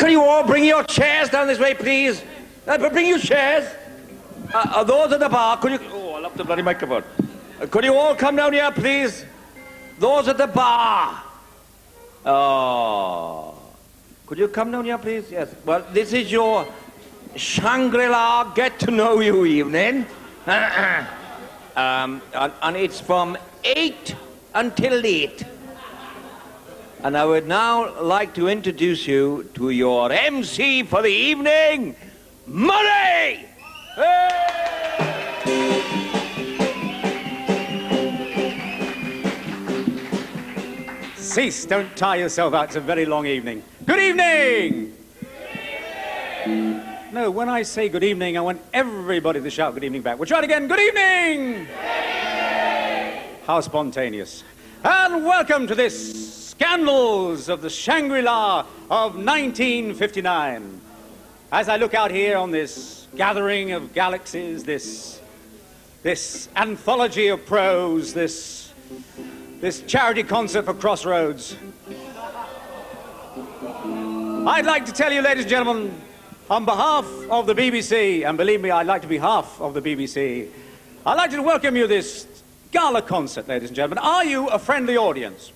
Could you all bring your chairs down this way, please? Bring your chairs. Those at the bar, could you... Oh, I love the bloody microphone. Could you all come down here, please? Those at the bar. Oh. Could you come down here, please? Yes. Well, this is your Shangri-La get-to-know-you evening. And it's from 8 until 8. And I would now like to introduce you to your MC for the evening, Murray! Cease, don't tire yourself out. It's a very long evening. Good evening! No, when I say good evening, I want everybody to shout good evening back. We'll try it again. Good evening! How spontaneous. And welcome to this Scandals of the Shangri-La of 1959. As I look out here on this gathering of galaxies, this anthology of prose, this charity concert for Crossroads, I'd like to tell you, ladies and gentlemen, on behalf of the BBC, and believe me, I'd like to be half of the BBC, I'd like to welcome you to this gala concert, ladies and gentlemen. Are you a friendly audience?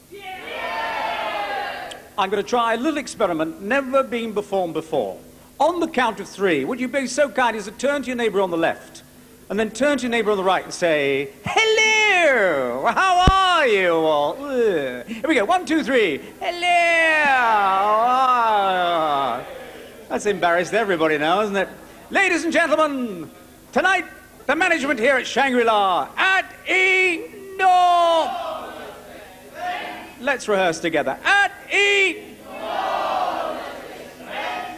I'm going to try a little experiment never been performed before. On the count of 3, would you be so kind as to turn to your neighbour on the left, and then turn to your neighbour on the right and say, hello, how are you all? Here we go, 1, 2, 3, hello. That's embarrassed everybody now, isn't it? Ladies no. Tonight, the management here at Shangri-La, at no. Let's rehearse together. At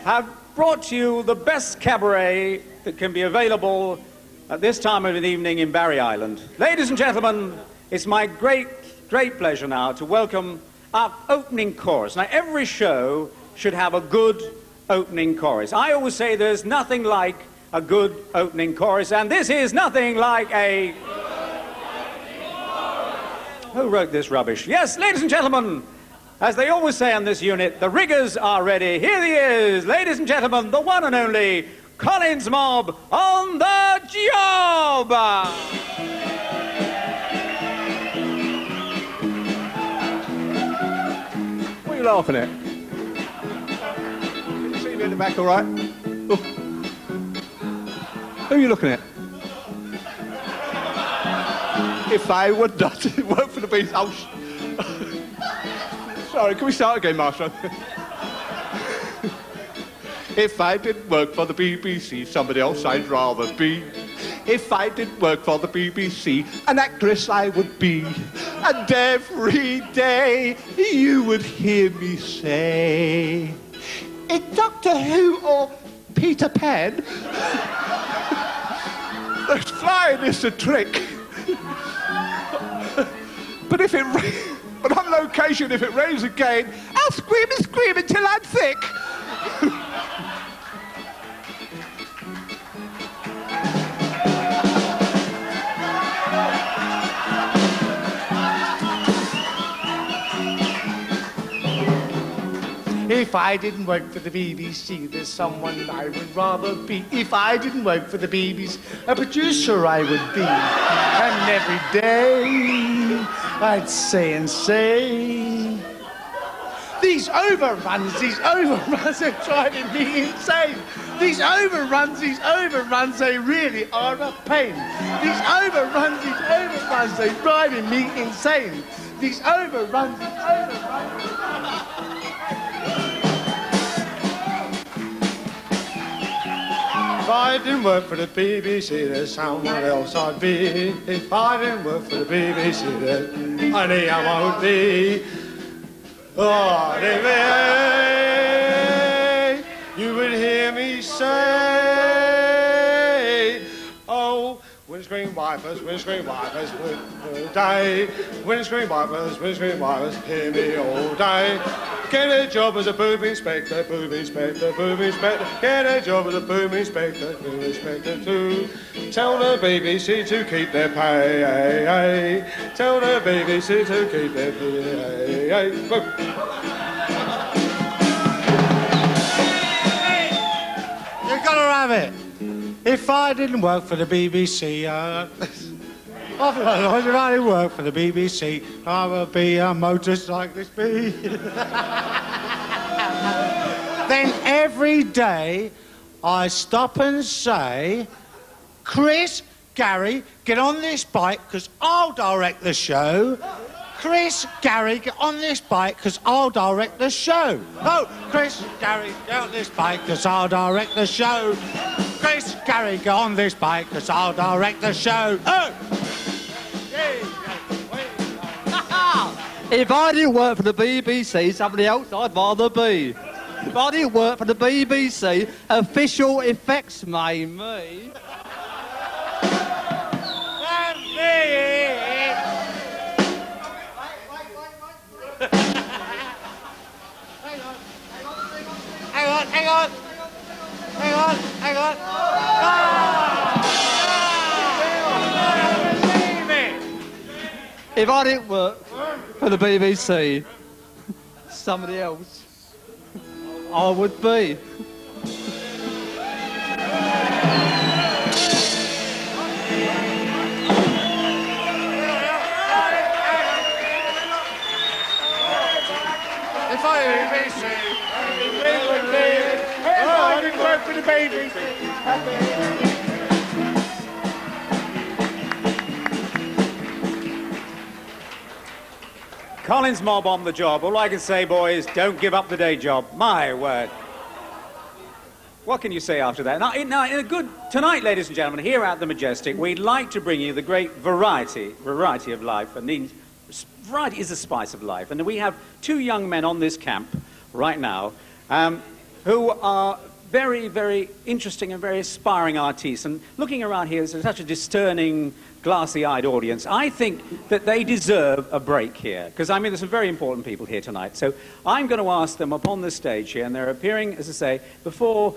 have brought you the best cabaret that can be available at this time of the evening in Barry Island. Ladies and gentlemen, it's my great pleasure now to welcome our opening chorus. Now, every show should have a good opening chorus. I always say there's nothing like a good opening chorus, and this is nothing like a... Who wrote this rubbish? Yes, ladies and gentlemen, as they always say on this unit, the riggers are ready. Here he is, ladies and gentlemen, the one and only Collins Mob on the job! What are you laughing at? Can you see me at the back all right? Oh. Who are you looking at? If I would not work for the beast... Oh, sorry, can we start again, Master? If I didn't work for the BBC, somebody else I'd rather be. If I didn't work for the BBC, an actress I would be. And every day you would hear me say, in Doctor Who or Peter Pan, that flying is the trick. But on location, if it rains again, I'll scream and scream until I'm thick. If I didn't work for the BBC, there's someone I would rather be. If I didn't work for the BBC, a producer I would be. And every day I'd say and say, these overruns are driving me insane. These overruns, they really are a pain. These overruns, they're driving me insane. These overruns. If I didn't work for the BBC, there's someone else I'd be. If I didn't work for the BBC, then honey, I won't be. Oh, you would hear me say, oh, windscreen wipers, all day. Windscreen wipers, hear me all day. Get a job as a boob inspector, Get a job as a boob inspector too. Tell the BBC to keep their pay. Tell the BBC to keep their pay. gotta have it. If I didn't work for the BBC, if I didn't work for the BBC, I would be a motorcyclist bee. Then every day I stop and say, Chris, Gary, get on this bike because I'll direct the show. Chris, Gary, get on this bike because I'll direct the show. Oh, Chris, Gary, get on this bike because I'll direct the show. Chris, Gary, get on this bike because I'll direct the show. Oh! If I didn't work for the BBC, somebody else I'd rather be. If I didn't work for the BBC, official effects made me. That's me! Hang on. If I didn't work for the BBC, somebody else I would be. If I didn't work for the BBC. Collins mob on the job. All I can say, boys, don't give up the day job. My word. What can you say after that? Now, in a good... Tonight, ladies and gentlemen, here at the Majestic, we'd like to bring you the great variety of life. And variety is the spice of life. And we have two young men on this camp right now who are very, very interesting and very aspiring artists. And looking around here, there's such a discerning, glassy-eyed audience. I think that they deserve a break here, because, I mean, there's some very important people here tonight. So I'm going to ask them upon the stage here, and they're appearing, as I say, before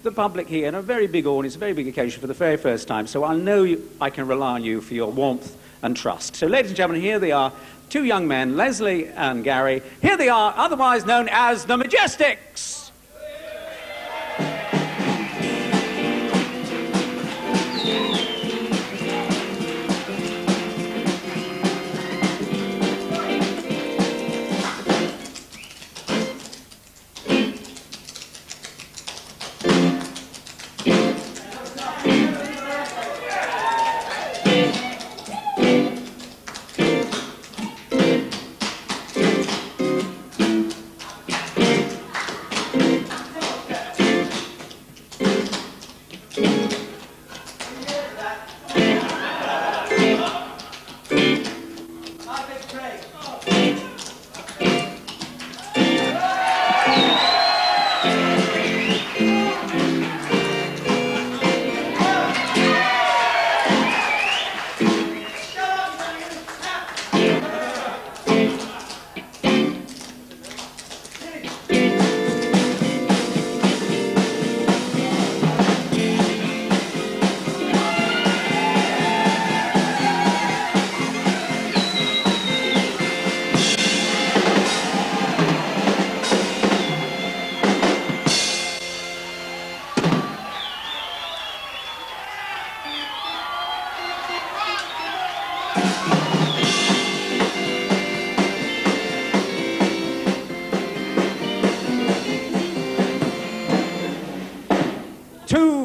the public here in a very big audience, a very big occasion for the very first time. So I know I can rely on you for your warmth and trust. So, ladies and gentlemen, here they are, two young men, Leslie and Gary. Here they are, otherwise known as the Majestics.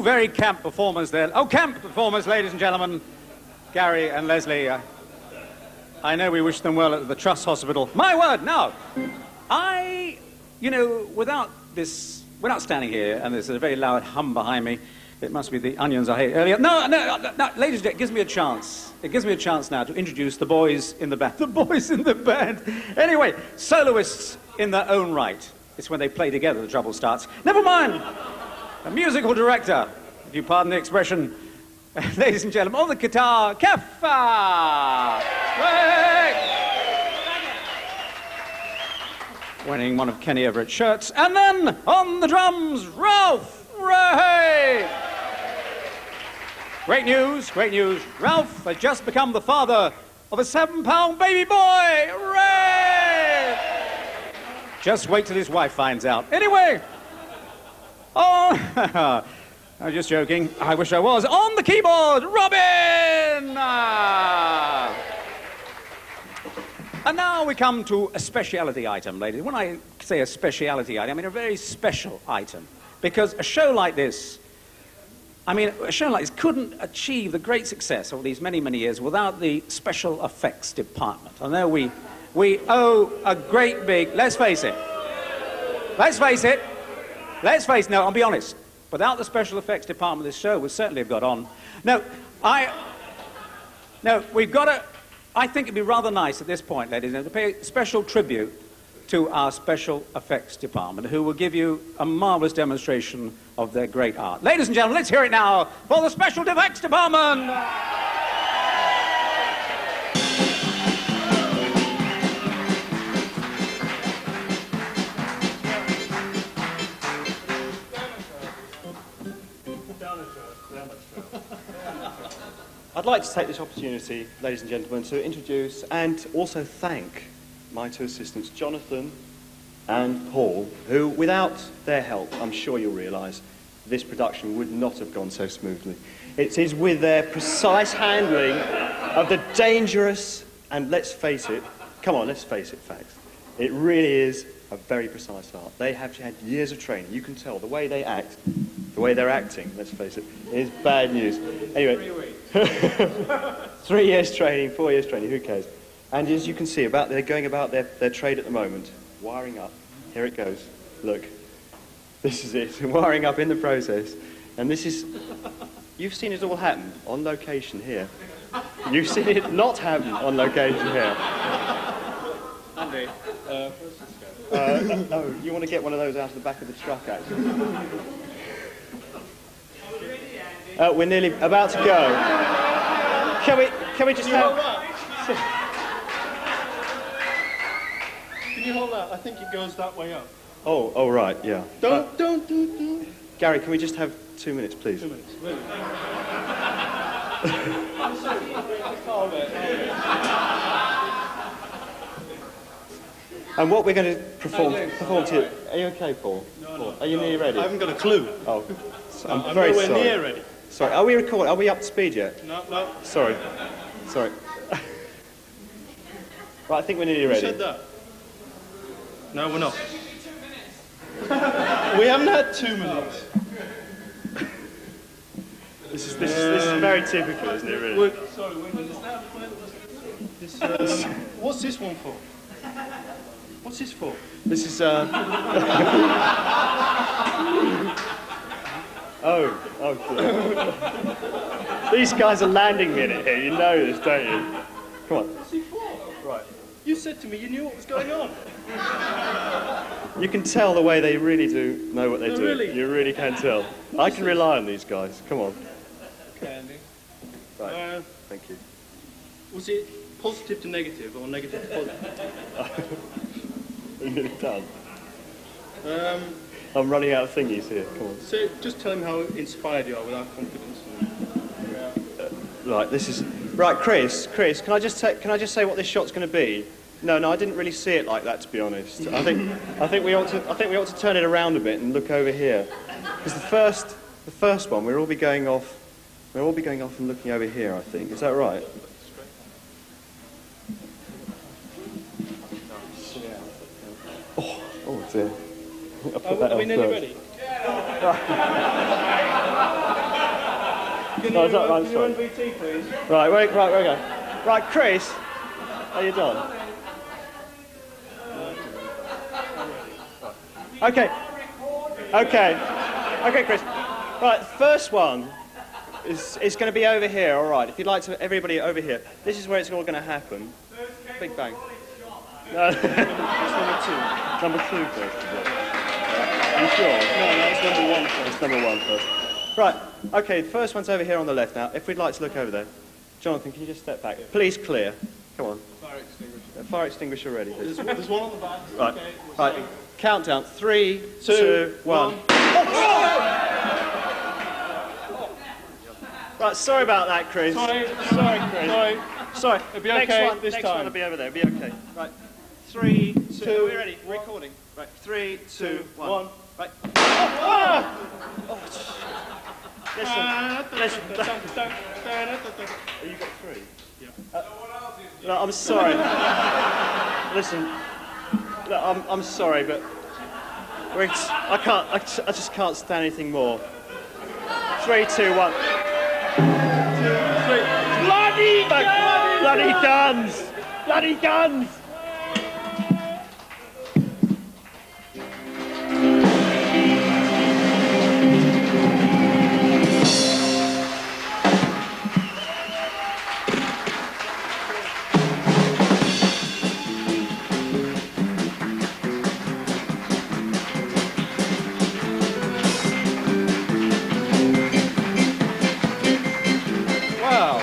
Very camp performers there. Oh, camp performers, ladies and gentlemen. Gary and Leslie. I know we wish them well at the Trust Hospital. My word, now, without standing here, and there's a very loud hum behind me, it must be the onions I ate earlier. No, ladies and gentlemen, it gives me a chance. It gives me a chance now to introduce the boys in the band. The boys in the band. Anyway, soloists in their own right. It's when they play together the trouble starts. Never mind. A musical director, if you pardon the expression. Ladies and gentlemen, on the guitar, Keffa! Winning one of Kenny Everett's shirts. And then, on the drums, Ralph Ray! Great news, great news. Ralph has just become the father of a 7-pound baby boy! Ray! Just wait till his wife finds out. Anyway, I'm just joking. I wish I was. On the keyboard, Robin! And now we come to a speciality item, ladies. When I say a speciality item, I mean a very special item. Because a show like this, couldn't achieve the great success of these many, many years without the special effects department. And there we owe a great big, let's face it, no, I'll be honest. Without the special effects department, this show would certainly have got on. We've got to, I think it'd be rather nice at this point, ladies and gentlemen, to pay special tribute to our special effects department, who will give you a marvelous demonstration of their great art. Ladies and gentlemen, let's hear it now for the special effects department. I'd like to take this opportunity, ladies and gentlemen, to introduce and also thank my two assistants, Jonathan and Paul, who, without their help, I'm sure you'll realise, this production would not have gone so smoothly. It is with their precise handling of the dangerous, and let's face it, come on, let's face it, facts. It really is a very precise art. They have had years of training. You can tell the way they act, the way they're acting, let's face it, is bad news. Anyway, 3 years training, 4 years training, who cares? And as you can see, they're going about their trade at the moment, wiring up. Here it goes. Look, this is it, wiring up in the process. And this is, you've seen it all happen on location here. You've seen it not happen on location here. Andy, oh, you want to get one of those out of the back of the truck, actually? We're nearly about to go. Can we just have... Can you hold that? I think it goes that way up. Oh, right, yeah. Don't. Gary, can we just have 2 minutes, please? 2 minutes, really? And what we're going to perform to you... Are you okay, Paul? No. Are you nearly ready? I haven't got a clue. Oh, I'm I'm very nowhere sorry. near ready. Sorry, are we recording? Are we up to speed yet? No. Sorry. Right, I think we're nearly Who ready. said that? No, we're not. We haven't had 2 minutes. This is very typical, isn't it, really? Sorry, wait a minute. What's this one for? What's this for? This is, Oh, dear. These guys are landing me in it here, you know this, don't you? Come on. What's he for? Right. You said to me you knew what was going on. You can tell the way they really do know what they're doing. Really? You really can tell. I can rely on these guys. Come on. Okay, Andy. Right. Thank you. Was it positive to negative or negative to positive? We're nearly done. I'm running out of thingies here. Come on. So just tell him how inspired you are with our confidence. Right, this is right, Chris. Can I just say what this shot's going to be? No, I didn't really see it like that, to be honest. I think we ought to turn it around a bit and look over here, because the first one we'll all be going off and looking over here. I think, is that right? Oh dear. Are we nearly ready? Can you run VT, please? Right, wait, okay. Right, Chris, are you done? Okay, Chris. Right, the first one is going to be over here, all right. If you'd like to, everybody over here. This is where it's all going to happen. Big bang. No, it's number two. Number two first, is it? Are you sure? No, it's number one first. It's number one first. Right, okay, the first one's over here on the left now. If we'd like to look over there. Jonathan, can you just step back? Please clear. Come on. Fire extinguisher. Fire extinguisher ready. There's one on the back. Right. Okay. Right. Countdown. 3, 2, 1. Right, sorry about that, Chris. Sorry, Chris. Sorry. It'll be okay Next this one time. will be over there. It'll be okay. Right. 3, 2. Are we ready? We're recording. Right. 3, 2, 1. Right. Listen. Oh, you got three? Yeah. No, I'm sorry. Listen. No, I'm sorry, but I just can't stand anything more. 3, 2, 1. 2, 3. Bloody guns! Bloody guns!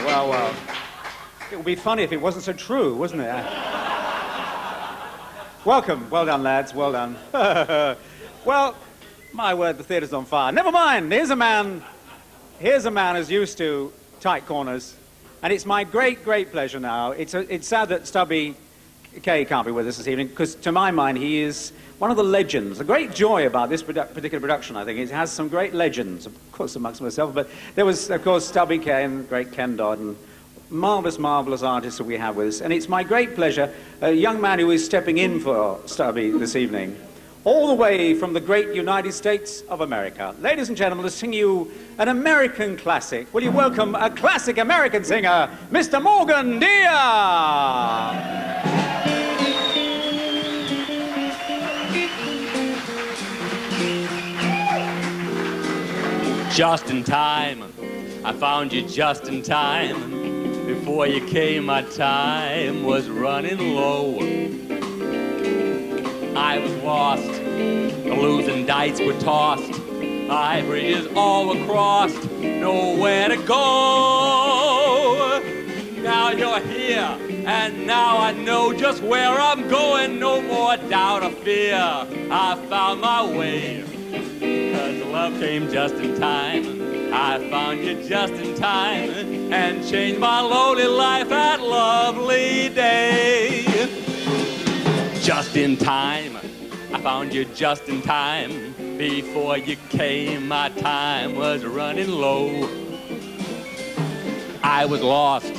Well. It would be funny if it wasn't so true, wouldn't it? Welcome. Well done, lads. Well done. Well, my word, the theatre's on fire. Never mind. Here's a man who's used to tight corners. And it's my great, great pleasure now. It's sad that Stubby Kay can't be with us this evening, because to my mind, he is one of the legends. The great joy about this particular production, I think, is it has some great legends, of course, amongst myself. But there was, of course, Stubby Kay and the great Ken Dodd and marvellous, marvellous artists that we have with us. And it's my great pleasure, a young man who is stepping in for Stubby this evening, all the way from the great United States of America. Ladies and gentlemen, to sing you an American classic. Will you welcome a classic American singer, Mr. Morgan Deere! Just in time, I found you just in time. Before you came, my time was running low. I was lost, the losing dice were tossed. My bridges all were crossed, nowhere to go. Now you're here, and now I know just where I'm going. No more doubt or fear, I found my way. 'Cause love came just in time. I found you just in time and changed my lonely life that lovely day. Just in time, I found you just in time. Before you came, my time was running low. I was lost,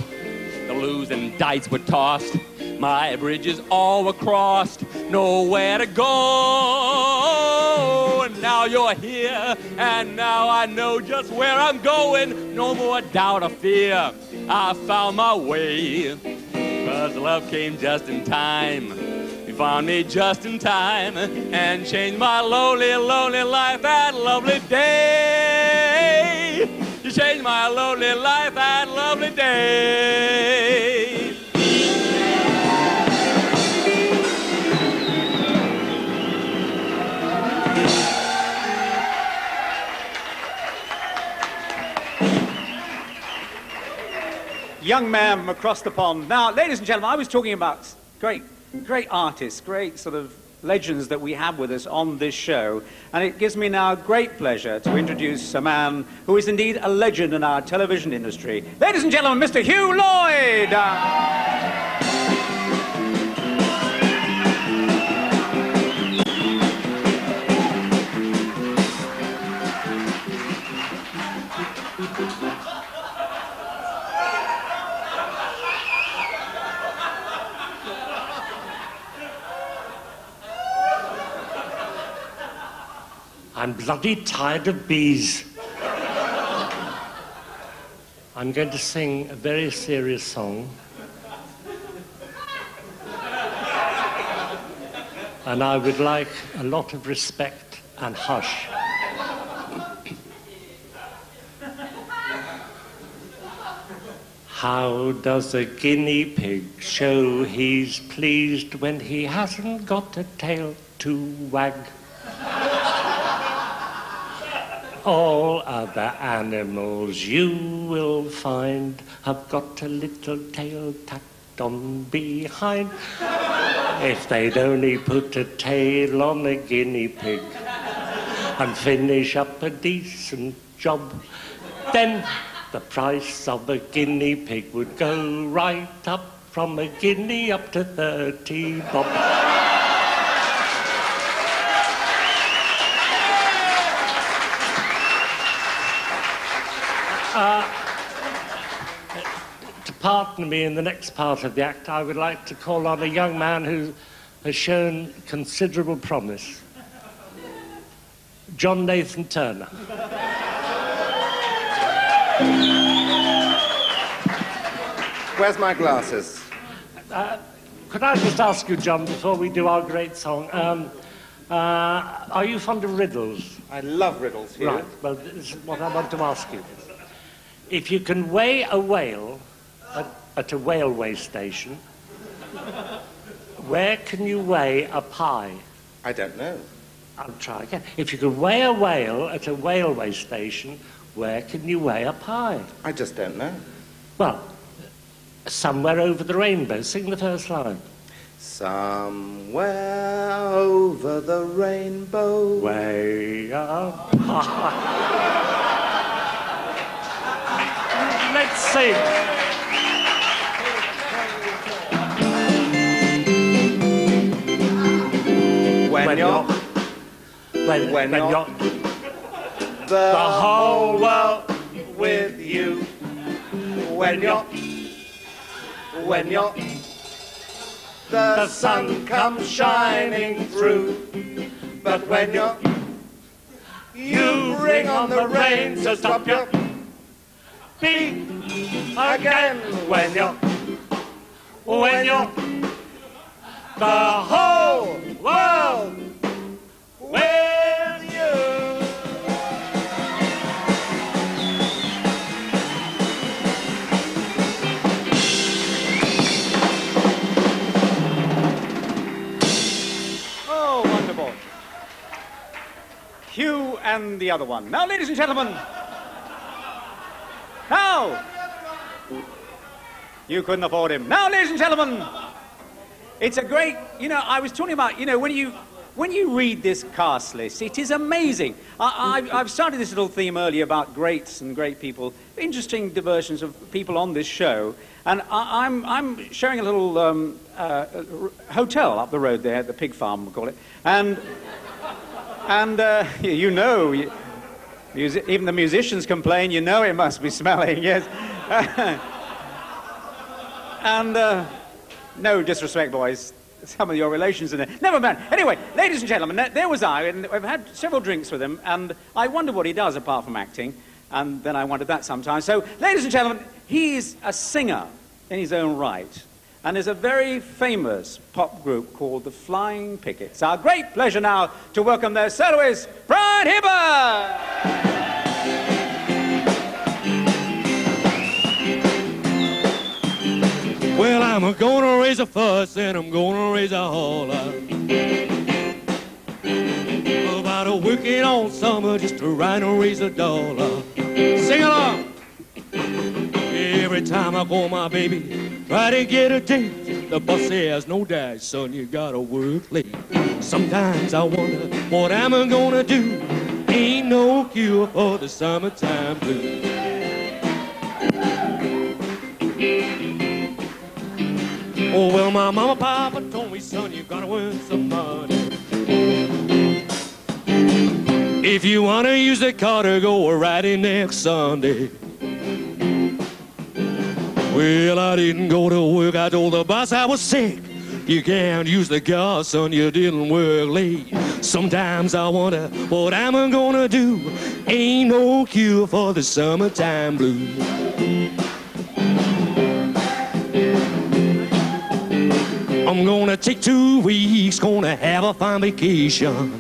the losing dice were tossed. My bridges all were crossed, nowhere to go. And now you're here, and now I know just where I'm going. No more doubt or fear, I found my way. 'Cause love came just in time. You found me just in time and changed my lonely, lonely life that lovely day. You changed my lonely life that lovely day. Young man from across the pond. Now, ladies and gentlemen, I was talking about great artists, great sort of legends that we have with us on this show. And it gives me now great pleasure to introduce a man who is indeed a legend in our television industry. Ladies and gentlemen, Mr. Hugh Lloyd. I'm bloody tired of bees. I'm going to sing a very serious song. And I would like a lot of respect and hush. How does a guinea pig show he's pleased when he hasn't got a tail to wag? All other animals you will find have got a little tail tacked on behind. If they'd only put a tail on a guinea pig and finish up a decent job, then the price of a guinea pig would go right up from a guinea up to 30 bob. partner me in the next part of the act, I would like to call on a young man who has shown considerable promise. John Nathan Turner. Where's my glasses? Could I just ask you, John, before we do our great song, are you fond of riddles? I love riddles, Hugh. Right, well, this is what I want to ask you. If you can weigh a whale at a railway station, where can you weigh a pie? I don't know. I'll try again. If you can weigh a whale at a railway station, where can you weigh a pie? I just don't know. Well, somewhere over the rainbow. Sing the first line. Somewhere over the rainbow. Way up high. Let's sing. When you're the whole world with you. When you're the sun comes shining through. But when you bring on the rain to stop your beat again. When you're the whole world with you. Oh, wonderful. Hugh and the other one. Now, ladies and gentlemen. Now. You couldn't afford him. Now, ladies and gentlemen. It's a great, I was talking about, when you read this cast list, it is amazing. I've started this little theme earlier about greats and great people, interesting diversions of people on this show, and I'm showing a little hotel up the road there, the pig farm, we'll call it, and even the musicians complain, it must be smelling, yes. And no disrespect, boys. Some of your relations in there. Never mind. Anyway, ladies and gentlemen, there was I, and I've had several drinks with him, and I wondered what he does apart from acting, and then I wondered that sometimes. So, ladies and gentlemen, he's a singer in his own right, and there's a very famous pop group called the Flying Pickets. Our great pleasure now to welcome their soloist, Brian Hibbert! Well, I'm gonna raise a fuss and I'm gonna raise a holler about a working all summer just to write and raise a dollar. Sing along! Every time I call my baby, try to get a date, the boss says, no dash, son, you gotta work late. Sometimes I wonder what am I gonna do? Ain't no cure for the summertime blues. Oh, well, my mama, papa told me, son, you gotta earn some money. If you wanna use the car to go riding next Sunday. Well, I didn't go to work, I told the boss I was sick. You can't use the car, son, you didn't work late. Sometimes I wonder what am I gonna do? Ain't no cure for the summertime blues. I'm gonna take 2 weeks, gonna have a fine vacation.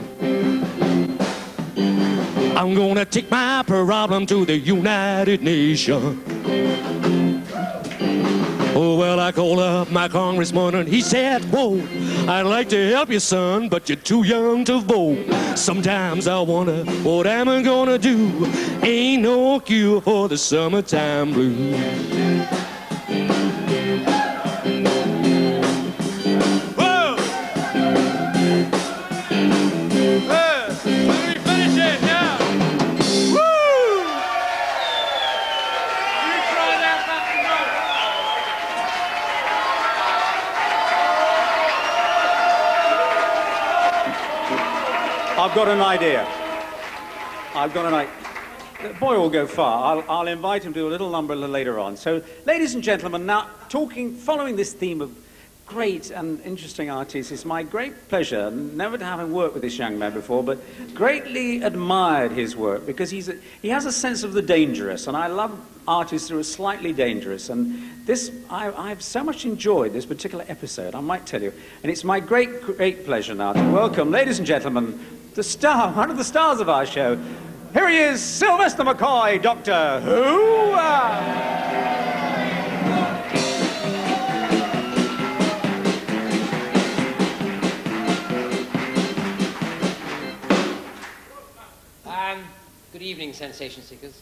I'm gonna take my problem to the United Nations. Oh, well, I called up my congressman and he said, whoa, I'd like to help you, son, but you're too young to vote. Sometimes I wonder, what am I gonna do? Ain't no cure for the summertime blues. I've got an idea. the boy will go far. I'll invite him to do a little number a little later on. So, ladies and gentlemen, now following this theme of great and interesting artists, it's my great pleasure, never to having worked with this young man before, but greatly admired his work because he has a sense of the dangerous, and I love artists who are slightly dangerous. And I've so much enjoyed this particular episode, I might tell you. And it's my great pleasure now to welcome, ladies and gentlemen, one of the stars of our show. Here he is, Sylvester McCoy, Doctor Who. Good evening, sensation seekers.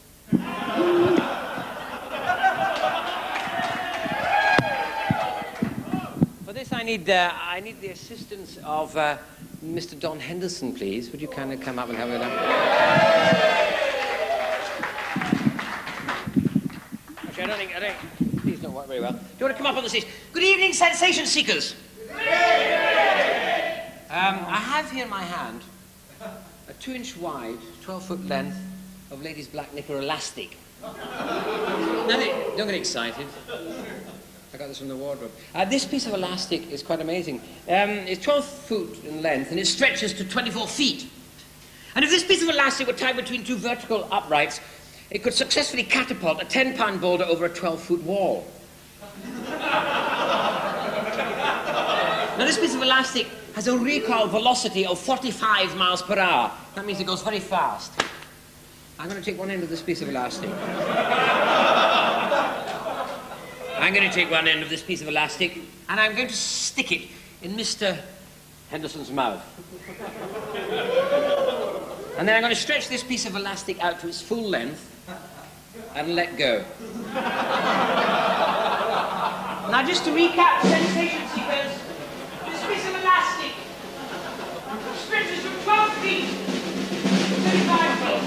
For this, I need the assistance of Mr. Don Henderson, please. Would you kind of come up and help me with that? Actually, I don't. Please don't work very well. Do you want to come up on the stage? Good evening, sensation seekers. I have here in my hand a 2-inch wide, 12-foot length of ladies' black knicker elastic. Now, don't get excited. I got this from the wardrobe. This piece of elastic is quite amazing. It's 12 foot in length, and it stretches to 24 feet. And if this piece of elastic were tied between two vertical uprights, it could successfully catapult a 10-pound boulder over a 12-foot wall. Now, this piece of elastic has a recoil velocity of 45 miles per hour. That means it goes very fast. I'm going to take one end of this piece of elastic. I'm going to take one end of this piece of elastic, and I'm going to stick it in Mr. Henderson's mouth. And then I'm going to stretch this piece of elastic out to its full length and let go. Now, just to recap, sensation seekers, this piece of elastic stretches from 12 feet to 35 feet.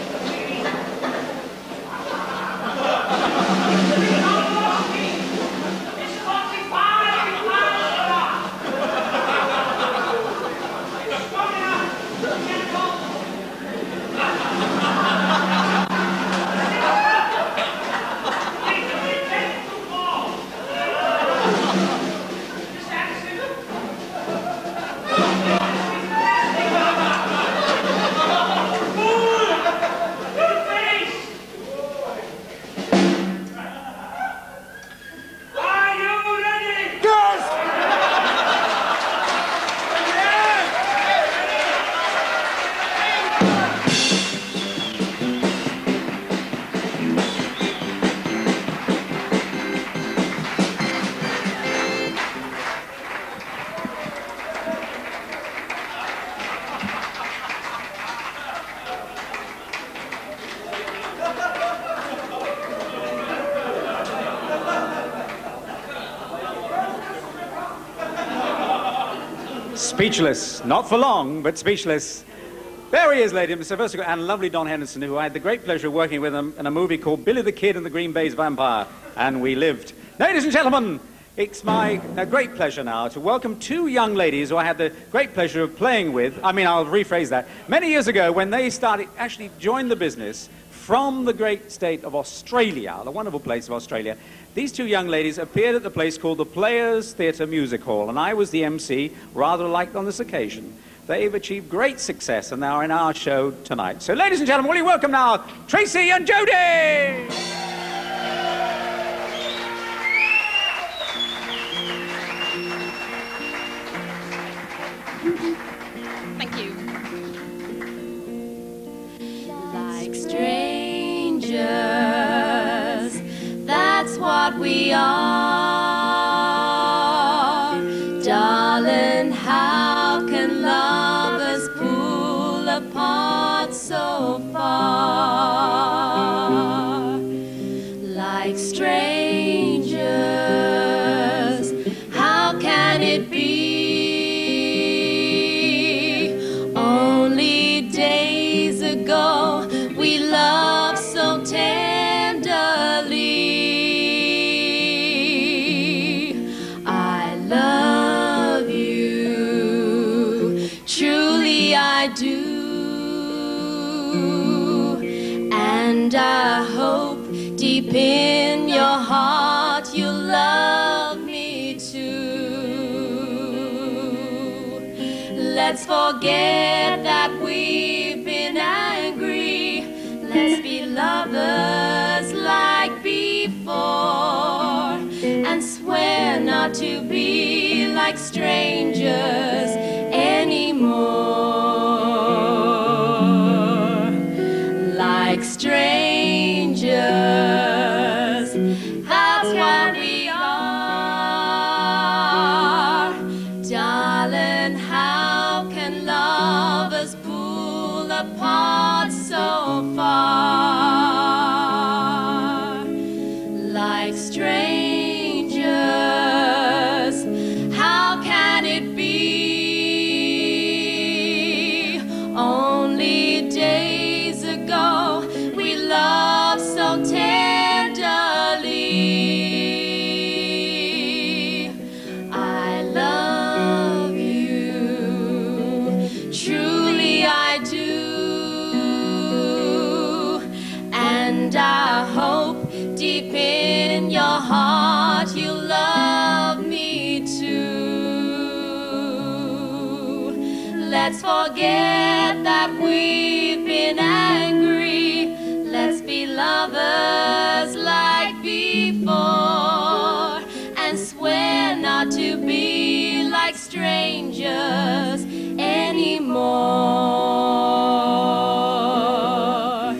It's 45 miles per hour. It's strong enough to get home. Speechless. Not for long, but speechless. There he is, ladies and gentlemen, and lovely Don Henderson, who I had the great pleasure of working with him in a movie called Billy the Kid and the Green Bay's Vampire, and we lived. Ladies and gentlemen, it's my great pleasure now to welcome two young ladies who I had the great pleasure of playing with. I'll rephrase that. Many years ago, when they actually joined the business from the great state of Australia, the wonderful place of Australia, these two young ladies appeared at the place called the Players Theatre Music Hall, and I was the MC, rather liked on this occasion. They've achieved great success and they are in our show tonight. So, ladies and gentlemen, will you welcome now Tracy and Jody! Thank you. Like strangers, that's what we are. Darling, how can lovers pull apart so far? Like strangers, how can it be? Only days ago we loved so tenderly. I love you, truly I do, and And I hope deep in your heart you'll love me too. Let's forget that we've been angry. Let's be lovers like before, and swear not to be like strangers anymore. Like strangers, that's what we are. Darling, how can lovers pull apart so far? Like strangers, how can it be? Only days ago we loved so tenderly. I love you, truly I do. And I hope deep in your heart you'll love me too. Let's forget that we've been angry. Let's be lovers like before, and swear not to be like strangers anymore.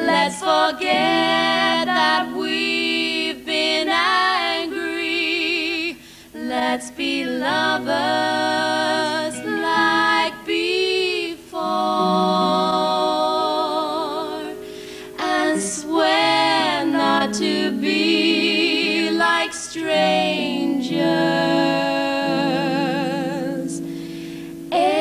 Let's forget that we've been angry. Let's be lovers like before, and swear not to be like strangers anymore.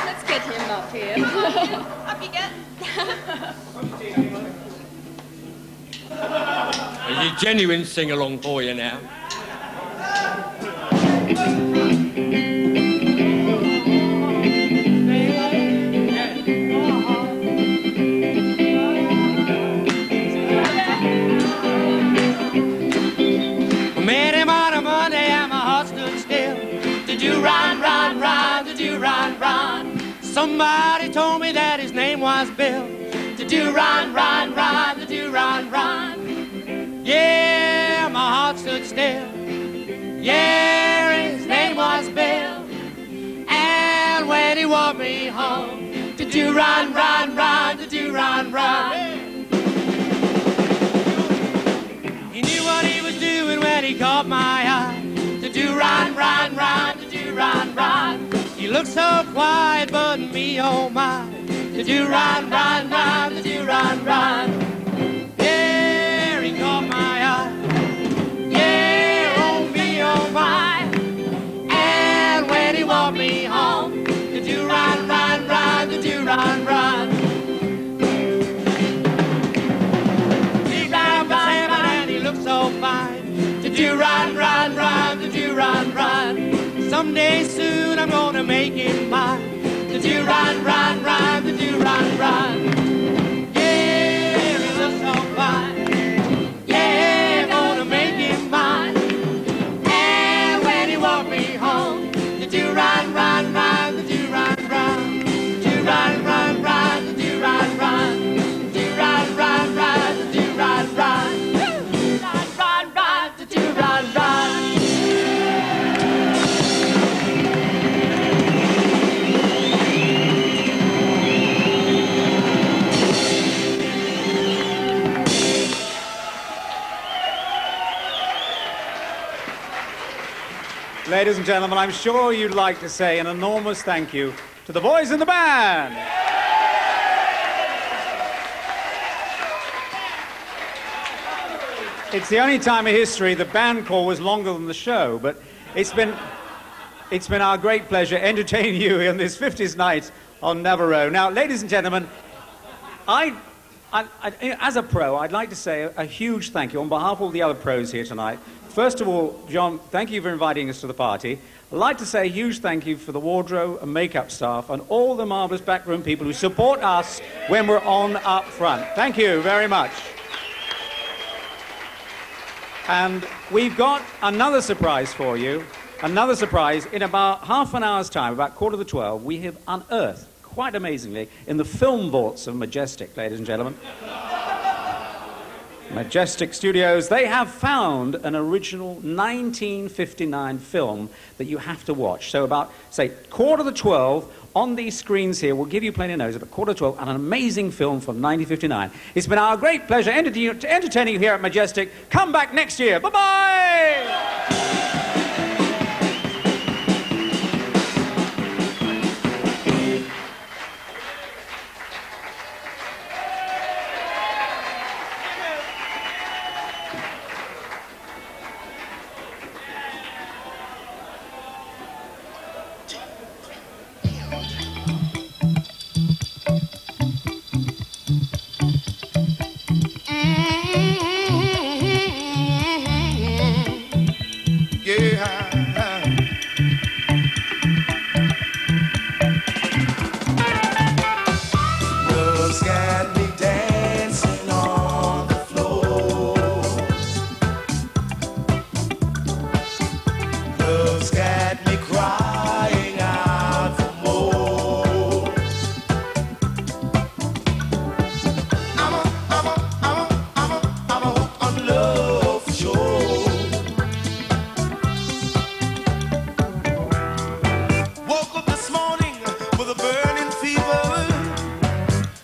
Let's get him up here. Up you get. Is it genuine sing-along for you now? I met him on a Monday and my heart stood still. Did you run, run, run? Did you run, run? Somebody told me that his name was Bill. Did you run, run, run? Did you run, run? Yeah, my heart stood still. Yeah, his name was Bill. And when he walked me home, did you run, run, run? Did you run, run? He knew what he was doing when he caught my eye. Did you run, run, run? Did you run, run? He looked so quiet, but me, oh my. Did you run, run, run? Did you run, run? Yeah, he caught my eye. Yeah, oh me, oh my. And when he walked me home, did you run, run, run? Did you run, run? He ran up and he looked so fine. Did you run, run, run? Did you run, run? Someday soon I'm gonna make him mine. Did you run, run, run? Did you run, run? Yeah, he looks so fine. Yeah, I'm gonna make him mine. And when he walked me home, did you run, run, run? Did you run, run? Did you run, run, run? Did you run, run? Did you run, run, run? Did you run, run? Run, run, run? Did you run, run? Ladies and gentlemen, I'm sure you'd like to say an enormous thank you to the boys in the band. It's the only time in history the band call was longer than the show, but it's been our great pleasure entertaining you on this 50th night on Navarro. Now, ladies and gentlemen, as a pro, I'd like to say a huge thank you on behalf of all the other pros here tonight. First of all, John, thank you for inviting us to the party. I'd like to say a huge thank you for the wardrobe and makeup staff and all the marvellous backroom people who support us when we're on up front. Thank you very much. And we've got another surprise for you. Another surprise. In about half an hour's time, about 11:45, we have unearthed, quite amazingly, in the film vaults of Majestic, ladies and gentlemen. Majestic Studios, they have found an original 1959 film that you have to watch. So about, say, 11:45, on these screens here, we'll give you plenty of notes, about 11:45, and an amazing film from 1959. It's been our great pleasure entertaining you here at Majestic. Come back next year. Bye-bye!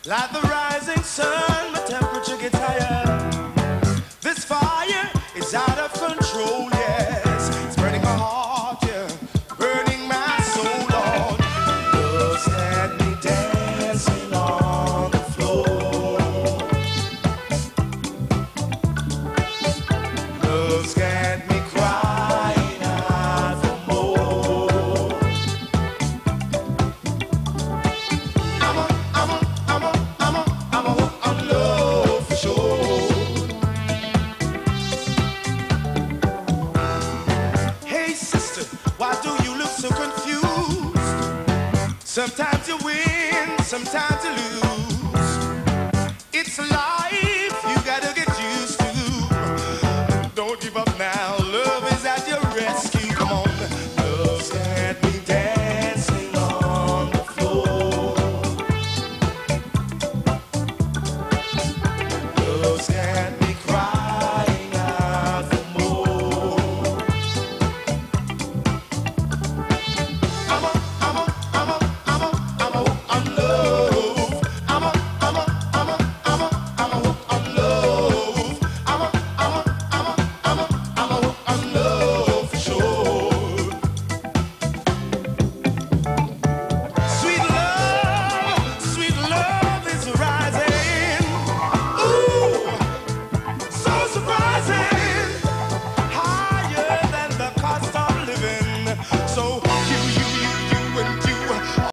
Like the rising sun, my temperature gets higher. This fire is out of control, yes. It's burning my heart, yeah. Burning my soul, Lord. Love's had me dancing on the floor. Love's got me crying out for more. I'm a hook on love for sure. Hey sister, why do you look so confused? Sometimes you win, sometimes you lose.